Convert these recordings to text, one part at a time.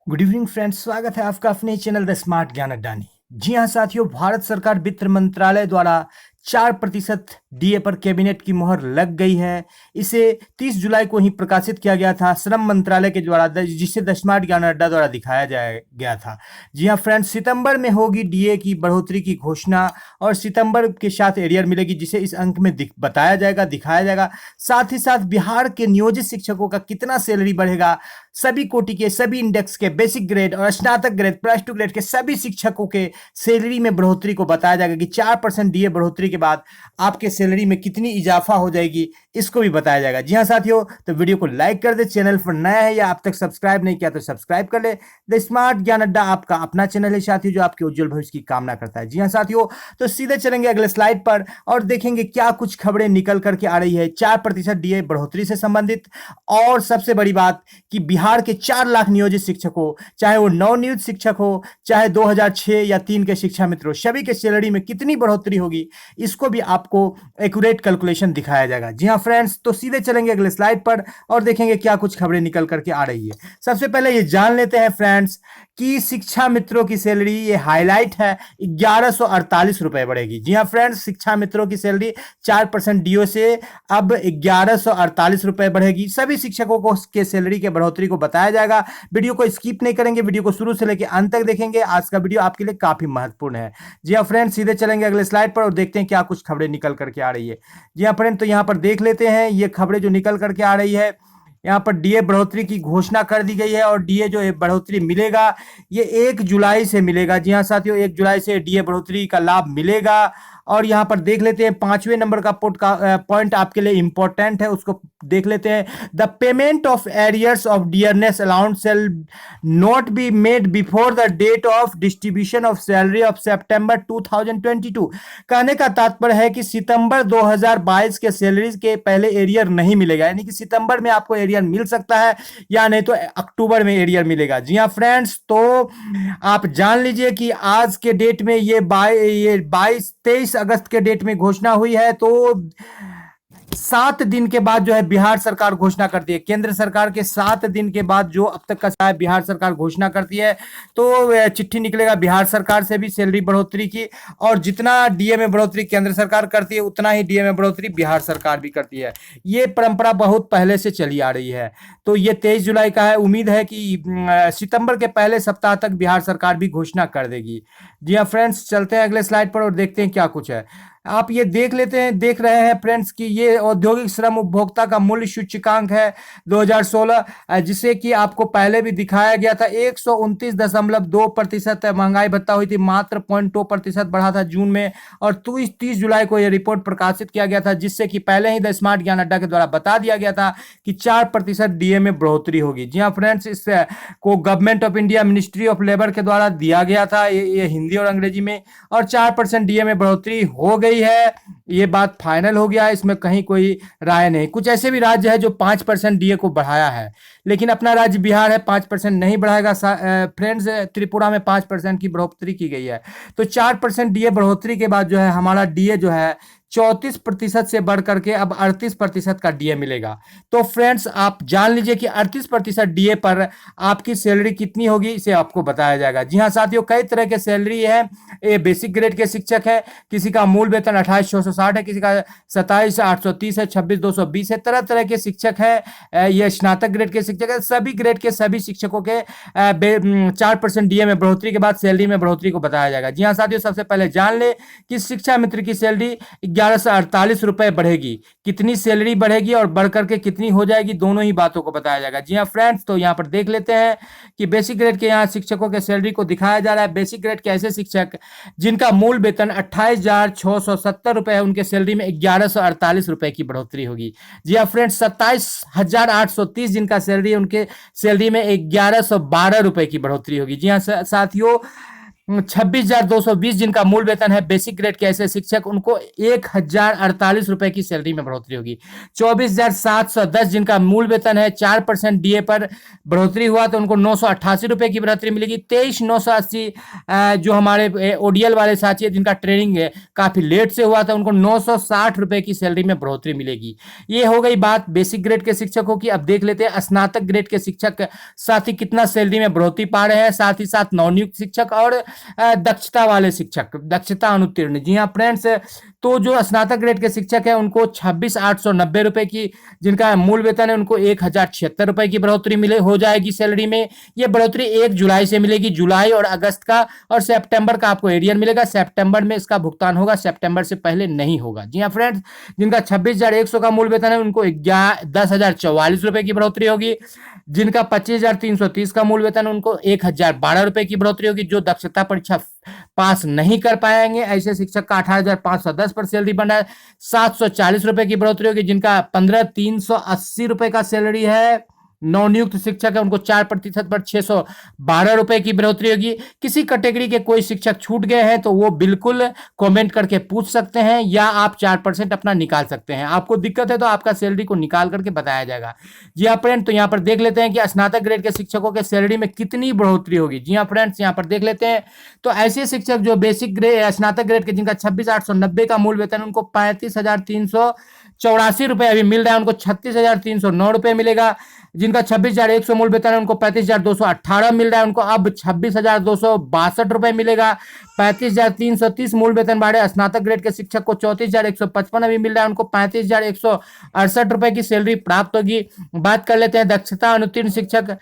Good evening friends, स्वागत है आपका अपने चैनल द स्मार्ट ज्ञान अड्डा में। जी हाँ साथियों, भारत सरकार वित्त मंत्रालय द्वारा 4% डीए पर कैबिनेट की मोहर लग गई है। इसे 30 जुलाई को ही प्रकाशित किया गया था श्रम मंत्रालय के द्वारा, जिसे द स्मार्ट ज्ञान अड्डा द्वारा दिखाया गया था। जी हाँ फ्रेंड्स, सितंबर में होगी डीए की बढ़ोतरी की घोषणा और सितंबर के साथ एरियर मिलेगी, जिसे इस अंक में बताया जाएगा, दिखाया जाएगा। साथ ही साथ बिहार के नियोजित शिक्षकों का कितना सैलरी बढ़ेगा, सभी कोटि के, सभी इंडेक्स के, बेसिक ग्रेड और स्नातक ग्रेड, प्लस टू ग्रेड के सभी शिक्षकों के सैलरी में बढ़ोतरी को बताया जाएगा कि 4% डीए बढ़ोतरी के बाद आपके सैलरी में कितनी इजाफा हो जाएगी, इसको भी बताया जाएगा। जी हाँ साथियों, तो वीडियो को लाइक कर दे, चैनल पर नया है या अब तक सब्सक्राइब नहीं किया तो सब्सक्राइब कर ले। द स्मार्ट ज्ञान अड्डा आपका अपना चैनल है साथियों, जो आपके उज्जवल भविष्य की कामना करता है। जी हाँ साथियों, तो सीधे चलेंगे अगले स्लाइड पर और देखेंगे क्या कुछ खबरें निकल करके आ रही है 4% डीए बढ़ोतरी से संबंधित। और सबसे बड़ी बात कि बिहार के 4 लाख नियोजित शिक्षक हो, चाहे वो नवनियुक्त शिक्षक हो, चाहे 2006 या 3 के शिक्षा मित्र हो, सभी के सैलरी में कितनी बढ़ोतरी होगी, इसको भी आपको एक्यूरेट कैलकुलेशन दिखाया जाएगा। जी हाँ फ्रेंड्स, तो सीधे चलेंगे अगले स्लाइड पर और देखेंगे क्या कुछ खबरें निकल करके आ रही है। सबसे पहले ये जान लेते हैं फ्रेंड्स कि शिक्षा मित्रों की सैलरी, ये हाईलाइट है, 1148 रुपए बढ़ेगी। जी हाँ फ्रेंड्स, शिक्षा मित्रों की सैलरी 4% डीओ से अब 1148 रुपए बढ़ेगी। सभी शिक्षकों को के सैलरी के बढ़ोतरी को बताया जाएगा। वीडियो को स्किप नहीं करेंगे, वीडियो को शुरू से लेकर अंत तक देखेंगे। आज का वीडियो आपके लिए काफी महत्वपूर्ण है। जी हाँ फ्रेंड्स, सीधे चलेंगे अगले स्लाइड पर और देखते हैं क्या कुछ खबरें निकल करके आ रही है। जी हाँ फ्रेंड, तो यहाँ पर देख लेते हैं ये खबरें जो निकल करके आ रही है। यहाँ पर डीए बढ़ोतरी की घोषणा कर दी गई है और डीए जो है बढ़ोतरी मिलेगा, ये 1 जुलाई से मिलेगा। जी हाँ साथियों, 1 जुलाई से डीए बढ़ोतरी का लाभ मिलेगा। और यहाँ पर देख लेते हैं 5वें नंबर का पॉइंट आपके लिए इंपॉर्टेंट है, उसको देख लेते हैं। The payment of arrears of dearness allowance shall not be made before the date of distribution of salary of September 2022। कहने का तात्पर्य है कि सितंबर 2022 के सैलरी के पहले एरियर नहीं मिलेगा, यानी कि सितंबर में आपको एरियर मिल सकता है या नहीं तो अक्टूबर में एरियर मिलेगा। जी हाँ फ्रेंड्स, तो आप जान लीजिए कि आज के डेट में ये 23 अगस्त के डेट में घोषणा हुई है, तो 7 दिन के बाद जो है बिहार सरकार घोषणा करती है। केंद्र सरकार के 7 दिन के बाद जो अब तक का है बिहार सरकार घोषणा करती है, तो चिट्ठी निकलेगा बिहार सरकार से भी सैलरी बढ़ोतरी की। और जितना डीए में बढ़ोतरी केंद्र सरकार करती है, उतना ही डीए में बढ़ोतरी बिहार सरकार भी करती है। ये परंपरा बहुत पहले से चली आ रही है। तो ये 23 जुलाई का है। उम्मीद है कि सितंबर के पहले सप्ताह तक बिहार सरकार भी घोषणा कर देगी। जी हाँ फ्रेंड्स, चलते हैं अगले स्लाइड पर और देखते हैं क्या कुछ है। आप ये देख रहे हैं फ्रेंड्स कि ये औद्योगिक श्रम उपभोक्ता का मूल्य सूचकांक है 2016, जिसे कि आपको पहले भी दिखाया गया था। 129.2% महंगाई भत्ता हुई थी, मात्र 0.2% बढ़ा था जून में। और 30 जुलाई को यह रिपोर्ट प्रकाशित किया गया था, जिससे कि पहले ही द स्मार्ट ज्ञान अड्डा के द्वारा बता दिया गया था कि 4% डीए में बढ़ोतरी होगी। जी हाँ फ्रेंड्स, इस को government of India ministry of labour के द्वारा दिया गया था, ये हिंदी और अंग्रेजी में। और 4% डीए में बढ़ोतरी हो गई है, ये बात फाइनल हो गया है, इसमें कहीं कोई राय नहीं। कुछ ऐसे भी राज्य है जो 5% डीए को बढ़ाया है, लेकिन अपना राज्य बिहार है 5% नहीं बढ़ाएगा। फ्रेंड्स, त्रिपुरा में 5% की बढ़ोतरी की गई है। तो 4% डीए बढ़ोतरी के बाद जो है हमारा डीए जो है 34% से बढ़ करके अब 38% का डीए मिलेगा। तो फ्रेंड्स, आप जान लीजिए कि 38% डीए पर आपकी सैलरी कितनी होगी, इसे आपको बताया जाएगा। जी हाँ साथियों, कई तरह के सैलरी है। ये बेसिक ग्रेड के शिक्षक है, किसी का मूल वेतन 28,660 है, किसी का 27,830 है, 26,220 है। तरह तरह के शिक्षक है, ये स्नातक ग्रेड के शिक्षक है। सभी ग्रेड के सभी शिक्षकों के 4% डीए में बढ़ोतरी के बाद सैलरी में बढ़ोतरी को बताया जाएगा। जी हाँ साथियों, सबसे पहले जान ले कि शिक्षा मित्र की सैलरी 1148 रुपए बढ़ेगी। कितनी सैलरी बढ़ेगी और बढ़कर के कितनी हो जाएगी, दोनों ही बातों को बताया जाएगा। जी हाँ फ्रेंड्स, तो यहाँ पर देख लेते हैं कि बेसिक ग्रेड के यहाँ शिक्षकों के सैलरी को दिखाया जा रहा है। बेसिक ग्रेड के ऐसे शिक्षक जिनका मूल वेतन 28,670 रुपए है, उनके सैलरी में 1148 रुपए की बढ़ोतरी होगी। जी हाँ फ्रेंड्स, 27,830 जिनका सैलरी है, उनके सैलरी में 1112 रुपए की बढ़ोतरी होगी। जी हाँ साथियों, 26,220 जिनका मूल वेतन है बेसिक ग्रेड के ऐसे शिक्षक, उनको 1,048 रुपए की सैलरी में बढ़ोतरी होगी। 24,710 जिनका मूल वेतन है 4% डीए पर बढ़ोतरी हुआ तो उनको 988 रुपए की बढ़ोतरी मिलेगी। 23,980 जो हमारे ओडीएल वाले साथी है जिनका ट्रेनिंग है काफी लेट से हुआ था, उनको 960 रुपए की सैलरी में बढ़ोतरी मिलेगी। ये हो गई बात बेसिक ग्रेड के शिक्षकों की। अब देख लेते हैं स्नातक ग्रेड के शिक्षक साथ ही कितना सैलरी में बढ़ोतरी पा रहे हैं, साथ ही साथ नवनियुक्त शिक्षक और दक्षता वाले शिक्षक, दक्षता अनुत्तीर्ण। जी हाँ फ्रेंड्स, तो जो स्नातक ग्रेड के शिक्षक है उनको 26,890 रुपए की जिनका मूल वेतन है उनको 1,076 रुपए की बढ़ोतरी मिले हो जाएगी सैलरी में। ये बढ़ोतरी 1 जुलाई से मिलेगी। जुलाई और अगस्त का और सितंबर का आपको एरियर मिलेगा। सितंबर में इसका भुगतान होगा, सितंबर से पहले नहीं होगा। जी हाँ फ्रेंड्स, जिनका 26,100 का मूल वेतन है उनको 10,044 रुपए की बढ़ोतरी होगी। जिनका 25,330 का मूल वेतन उनको 1,012 रुपए की बढ़ोतरी होगी। जो दक्षता परीक्षा पास नहीं कर पाएंगे ऐसे शिक्षक का 18,510 पर सैलरी बना है, 740 रुपए की बढ़ोतरी होगी। जिनका 15,380 रुपए का सैलरी है, नवनियुक्त शिक्षक है उनको 4% पर 612 रुपए की बढ़ोतरी होगी। किसी कैटेगरी के कोई शिक्षक छूट गए हैं तो वो बिल्कुल कमेंट करके पूछ सकते हैं या आप 4% अपना निकाल सकते हैं। आपको दिक्कत है तो आपका सैलरी को निकाल करके बताया जाएगा। जी हाँ फ्रेंड, तो यहाँ पर देख लेते हैं कि स्नातक ग्रेड के शिक्षकों के सैलरी में कितनी बढ़ोतरी होगी। जी हाँ फ्रेंड्स, यहाँ पर देख लेते हैं। तो ऐसे शिक्षक जो बेसिक ग्रेड स्नातक ग्रेड के जिनका 26,890 का मूल वेतन उनको 35,384 रुपए अभी मिल रहा है, उनको 36,309 रुपए मिलेगा। जिनका 26,100 मूल वेतन है उनको 35,218 मिल रहा है, उनको अब 26,262 रुपए मिलेगा। 35,330 मूल वेतन वाले स्नातक ग्रेड के शिक्षक को 34,155 अभी मिल रहा है, उनको 35,168 रुपए की सैलरी प्राप्त होगी। बात कर लेते हैं दक्षता अनुत्तीर्ण शिक्षक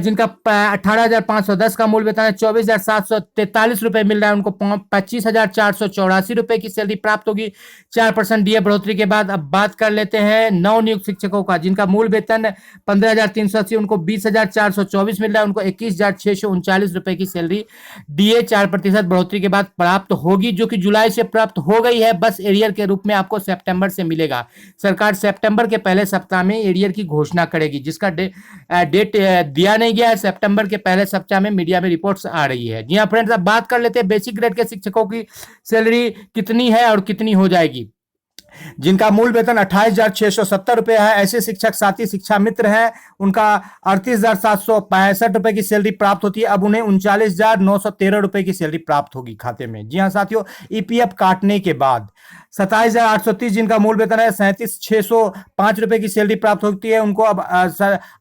जिनका 18,510 का मूल वेतन है, 24,743 रुपए मिल रहा है, उनको 25,484 रुपए की सैलरी प्राप्त होगी 4% डीए बढ़ोतरी के बाद। अब बात कर लेते हैं नवनियुक्त शिक्षकों का जिनका मूल वेतन 15,380 उनको 20,424 मिल रहा है, उनको 21,639 रुपए की सैलरी डीए 4% बढ़ोतरी के बाद प्राप्त होगी, जो कि जुलाई से प्राप्त हो गई है। बस एरियर के रूप में आपको सितंबर से मिलेगा। सरकार सितंबर के पहले सप्ताह में एरियर की घोषणा करेगी, जिसका डेट दिया नहीं गया है। सितंबर के पहले सप्ताह में मीडिया में रिपोर्ट्स आ रही है। जी हाँ फ्रेंड्स, अब बात कर लेते हैं बेसिक ग्रेड के शिक्षकों की सैलरी कितनी है और कितनी हो जाएगी। जिनका मूल वेतन 28,670 रुपए है, ऐसे शिक्षक साथी शिक्षा मित्र हैं, उनका 38,765 रुपए की सैलरी प्राप्त होती है। अब उन्हें 39,913 रुपए की सैलरी प्राप्त होगी खाते में। जी हाँ साथियों, ईपीएफ काटने के बाद 27,830 जिनका मूल वेतन है 37,605 रुपए की सैलरी प्राप्त होती है, उनको अब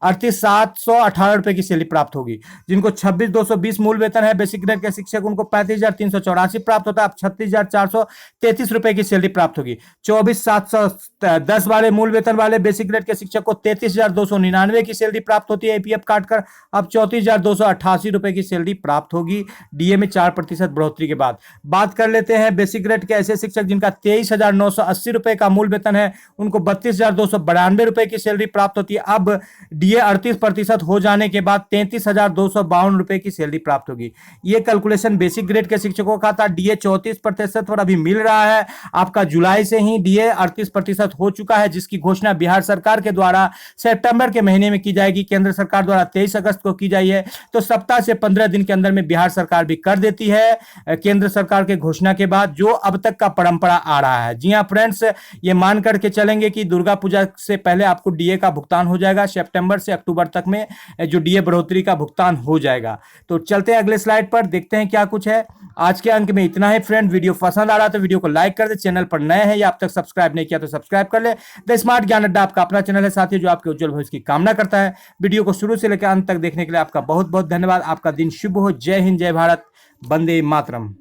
38,718 रुपए की सैलरी प्राप्त होगी। जिनको 26,220 मूल वेतन है बेसिक ग्रेड के शिक्षक, उनको 35,384 प्राप्त होता है, अब 36,433 रुपए की सैलरी प्राप्त होगी। 24,710 वाले मूल वेतन वाले बेसिक ग्रेड के शिक्षक को 33,299 की सैलरी प्राप्त होती है ईपीएफ काटकर, अब 34,288 रुपए की सैलरी प्राप्त होगी डीए में 4% बढ़ोतरी के बाद। बात कर लेते हैं बेसिक ग्रेड के ऐसे शिक्षक जिनका 23,980 रुपए का मूल वेतन है, उनको 32,292 रुपए की सैलरी प्राप्त होती है। अब डीए 38% हो जाने के बाद 33,252 रुपए की सैलरी प्राप्त होगी। ये कैलकुलेशन बेसिक ग्रेड के शिक्षकों का था। डीए 34% पर अभी मिल रहा है। आपका जुलाई से ही डीए 38% हो चुका है, जिसकी घोषणा बिहार सरकार के द्वारा सितंबर के महीने में की जाएगी। केंद्र सरकार द्वारा 23 अगस्त को की जाई है, तो सप्ताह से 15 दिन के अंदर में बिहार सरकार भी कर देती है केंद्र सरकार के घोषणा के बाद, जो अब तक का परंपरा आ रहा है। जी हाँ फ्रेंड्स, ये मान करके चलेंगे कि दुर्गा पूजा से पहले आपको डीए का भुगतान हो जाएगा। सितंबर से अक्टूबर तक में जो डीए बढ़ोतरी का भुगतान हो जाएगा। तो चलते हैं अगले स्लाइड पर, देखते हैं क्या कुछ है। आज के अंक में इतना है फ्रेंड। वीडियो पसंद आ रहा तो वीडियो को लाइक कर दे, चैनल पर नए हैं या अब तक सब्सक्राइब नहीं किया तो सब्सक्राइब कर ले। द स्मार्ट ज्ञान अड्डा आपका अपना चैनल है साथियों, जो आपके उज्जवल भविष्य की कामना करता है। वीडियो को शुरू से लेकर अंत तक देखने के लिए आपका बहुत बहुत धन्यवाद। आपका दिन शुभ हो। जय हिंद, जय भारत, वंदे मातरम।